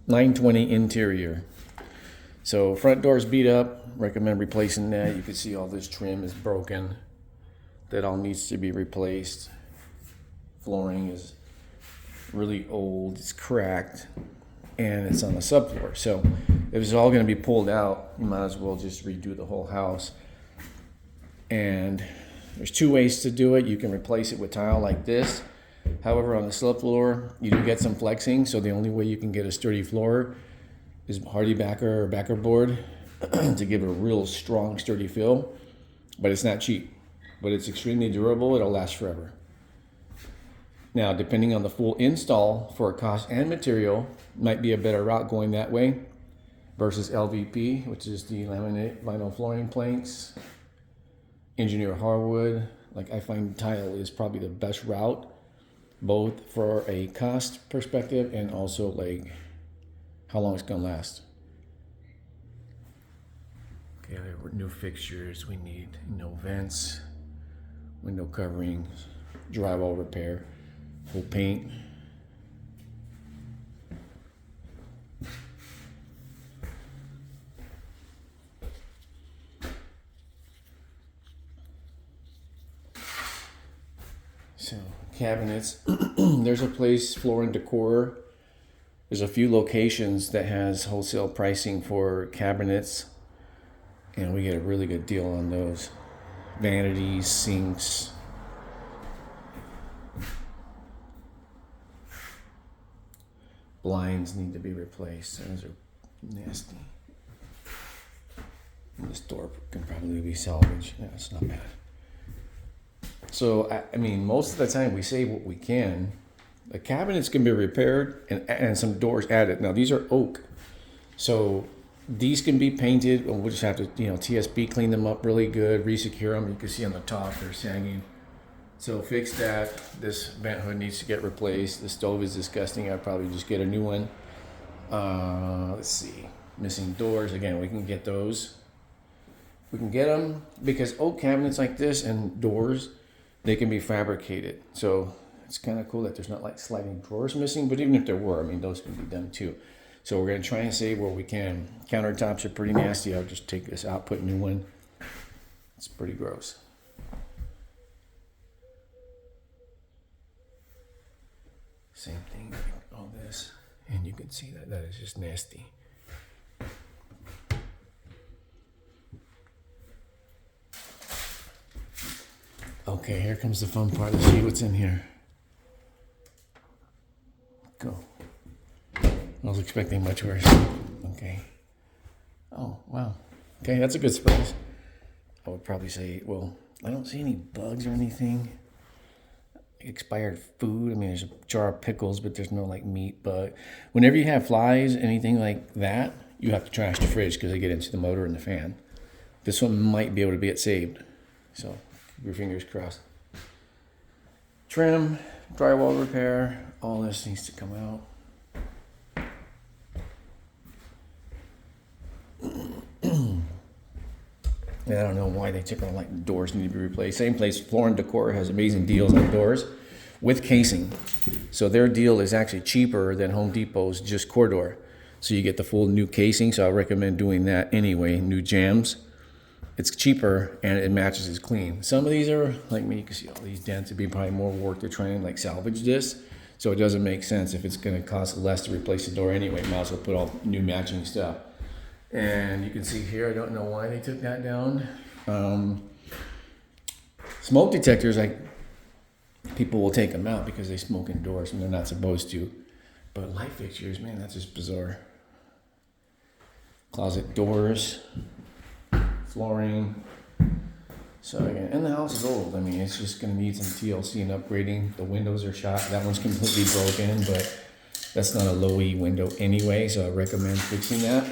920 interior. So front door's beat up. Recommend replacing that. You can see all this trim is broken. That all needs to be replaced. Flooring is really old. It's cracked, and it's on the subfloor. So if it's all going to be pulled out, you might as well just redo the whole house. And there's two ways to do it. You can replace it with tile like this. However, on the subfloor, you do get some flexing. So the only way you can get a sturdy floor is HardieBacker or backer board to give it a real strong, sturdy feel. But it's not cheap. But it's extremely durable. It'll last forever. Now, depending on the full install for cost and material, might be a better route going that way versus LVP, which is the laminate vinyl flooring planks. Engineer hardwood, like I find tile is probably the best route, both for a cost perspective and also like how long it's gonna last. Okay, new fixtures. We need vents, window coverings, drywall repair, full paint. So cabinets, there's a place, Floor and Decor. There's a few locations that has wholesale pricing for cabinets, and we get a really good deal on those. Vanities, sinks. Blinds need to be replaced. Those are nasty. And this door can probably be salvaged. Yeah, it's not bad. So, I mean, most of the time we save what we can. The cabinets can be repaired and some doors added. Now, these are oak. So, these can be painted. And we'll just have to, TSP clean them up really good, resecure them. You can see on the top they're sagging. So, fix that. This vent hood needs to get replaced. The stove is disgusting. I'd probably just get a new one. Let's see. Missing doors. Again, we can get those. We can get them because oak cabinets like this and doors, they can be fabricated. So it's kind of cool that there's not like sliding drawers missing, but even if there were, I mean, those can be done too. So we're going to try and save where we can. Countertops are pretty nasty. I'll just take this out, put a new one. It's pretty gross. Same thing, all this. And you can see that is just nasty. Okay, here comes the fun part. Let's see what's in here. Go. I was expecting much worse. Okay. Oh, wow. Okay, that's a good surprise. I would probably say, well, I don't see any bugs or anything. Expired food. I mean, there's a jar of pickles, but there's no like meat bug. Whenever you have flies, anything like that, you have to trash the fridge because they get into the motor and the fan. This one might be able to get saved. So keep your fingers crossed. Trim, drywall repair, all this needs to come out. Yeah, I don't know why they took on like doors need to be replaced. Same place, Floor and Decor has amazing deals on doors with casing. So their deal is actually cheaper than Home Depot's just core door. So you get the full new casing. So I recommend doing that anyway. New jambs. It's cheaper and it matches as clean. Some of these are like me. You can see all these dents. It'd be probably more work to try and like salvage this. So it doesn't make sense if it's going to cost less to replace the door anyway. Might as well put all new matching stuff. And you can see here, I don't know why they took that down. Smoke detectors, like people will take them out because they smoke indoors and they're not supposed to. But light fixtures, man, that's just bizarre. Closet doors, flooring. So again, and the house is old. I mean, it's just going to need some TLC and upgrading. The windows are shot. That one's completely broken, but that's not a low E window anyway, so I recommend fixing that.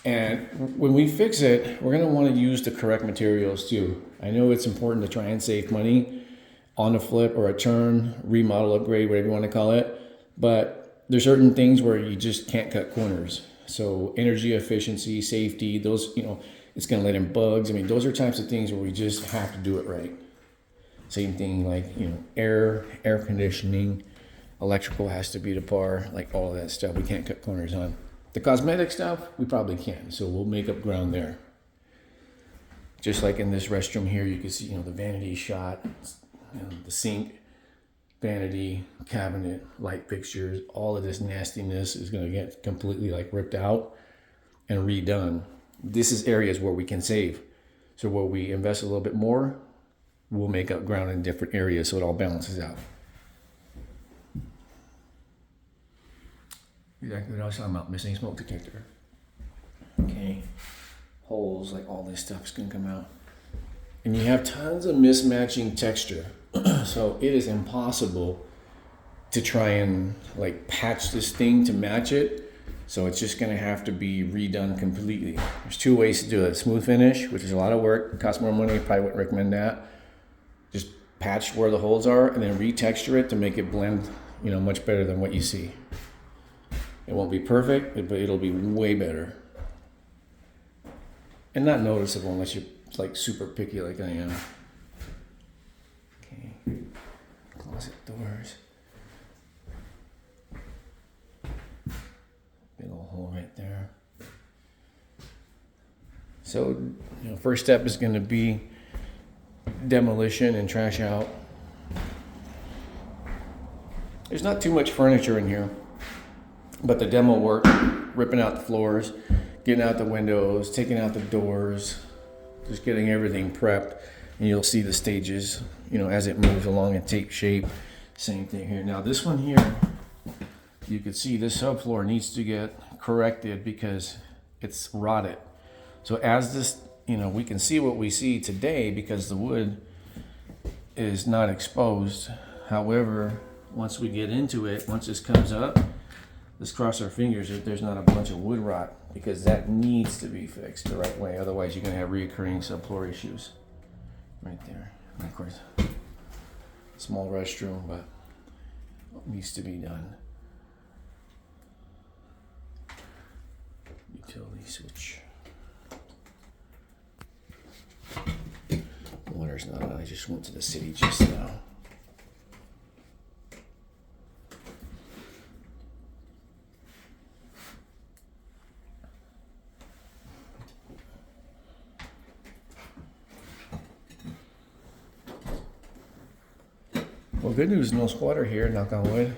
And when we fix it, we're going to want to use the correct materials too. I know it's important to try and save money on a flip or a turn, remodel, upgrade, whatever you want to call it. But there's certain things where you just can't cut corners. So energy efficiency, safety, those, it's going to let in bugs. I mean, those are types of things where we just have to do it right. Same thing like, air conditioning, electrical has to be to par, like all of that stuff. We can't cut corners on. The cosmetic stuff, we probably can, so we'll make up ground there. Just like in this restroom here, you can see, the vanity shot, the sink, vanity, cabinet, light fixtures, all of this nastiness is going to get completely like ripped out and redone. This is areas where we can save. So where we invest a little bit more, we'll make up ground in different areas so it all balances out. Exactly what I was talking about, missing smoke detector. Okay, holes, like all this stuff is gonna come out. And you have tons of mismatching texture. So it is impossible to try and like patch this thing to match it. So it's just gonna have to be redone completely. There's two ways to do it. Smooth finish, which is a lot of work, costs more money, I probably wouldn't recommend that. Just patch where the holes are and then retexture it to make it blend, much better than what you see. It won't be perfect, but it'll be way better. And not noticeable unless you're like super picky like I am. Okay, closet doors. Big old hole right there. So, first step is going to be demolition and trash out. There's not too much furniture in here, but the demo work, ripping out the floors, getting out the windows, taking out the doors, just getting everything prepped, and you'll see the stages, as it moves along and take shape. Same thing here. Now this one here, you can see this subfloor needs to get corrected because it's rotted. So as this, we can see what we see today because the wood is not exposed. However, once we get into it, once this comes up, let's cross our fingers that there's not a bunch of wood rot, because that needs to be fixed the right way. Otherwise, you're going to have reoccurring subfloor issues right there. And of course, small restroom, but it needs to be done. Utility switch. Water's not on. I just went to the city just now. Well, good news, no squatter here, knock on wood.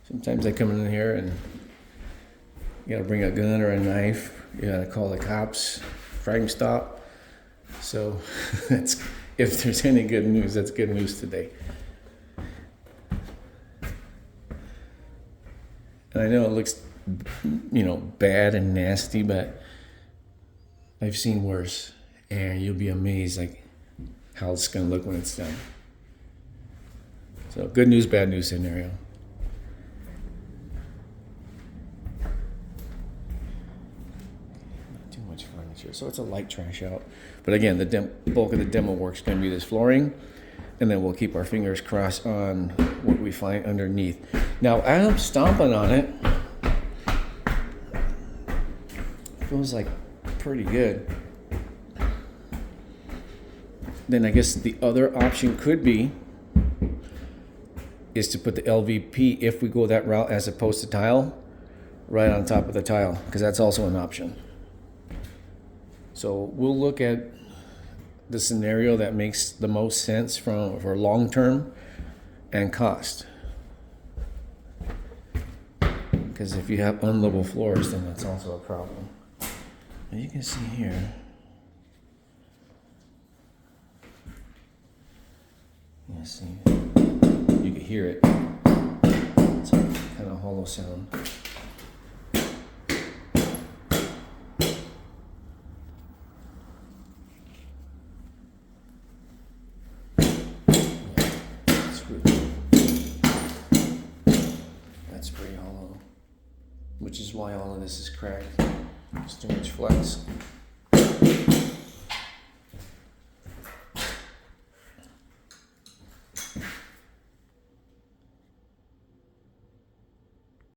Sometimes they come in here and you gotta bring a gun or a knife. You gotta call the cops, frame stop. So that's, if there's any good news, that's good news today. And I know it looks, bad and nasty, but I've seen worse, and you'll be amazed like how it's gonna look when it's done. So good news, bad news scenario. Not too much furniture, so it's a light trash out. But again, the bulk of the demo work is going to be this flooring, and then we'll keep our fingers crossed on what we find underneath. Now, as I'm stomping on it, feels like pretty good. Then I guess the other option could be is to put the LVP, if we go that route as opposed to tile, right on top of the tile, because that's also an option. So we'll look at the scenario that makes the most sense for long term and cost. Because if you have unlevel floors, then that's also a problem. And you can see here, you can hear it. It's a kind of hollow sound. That's pretty hollow, which is why all of this is cracked. It's too much flex.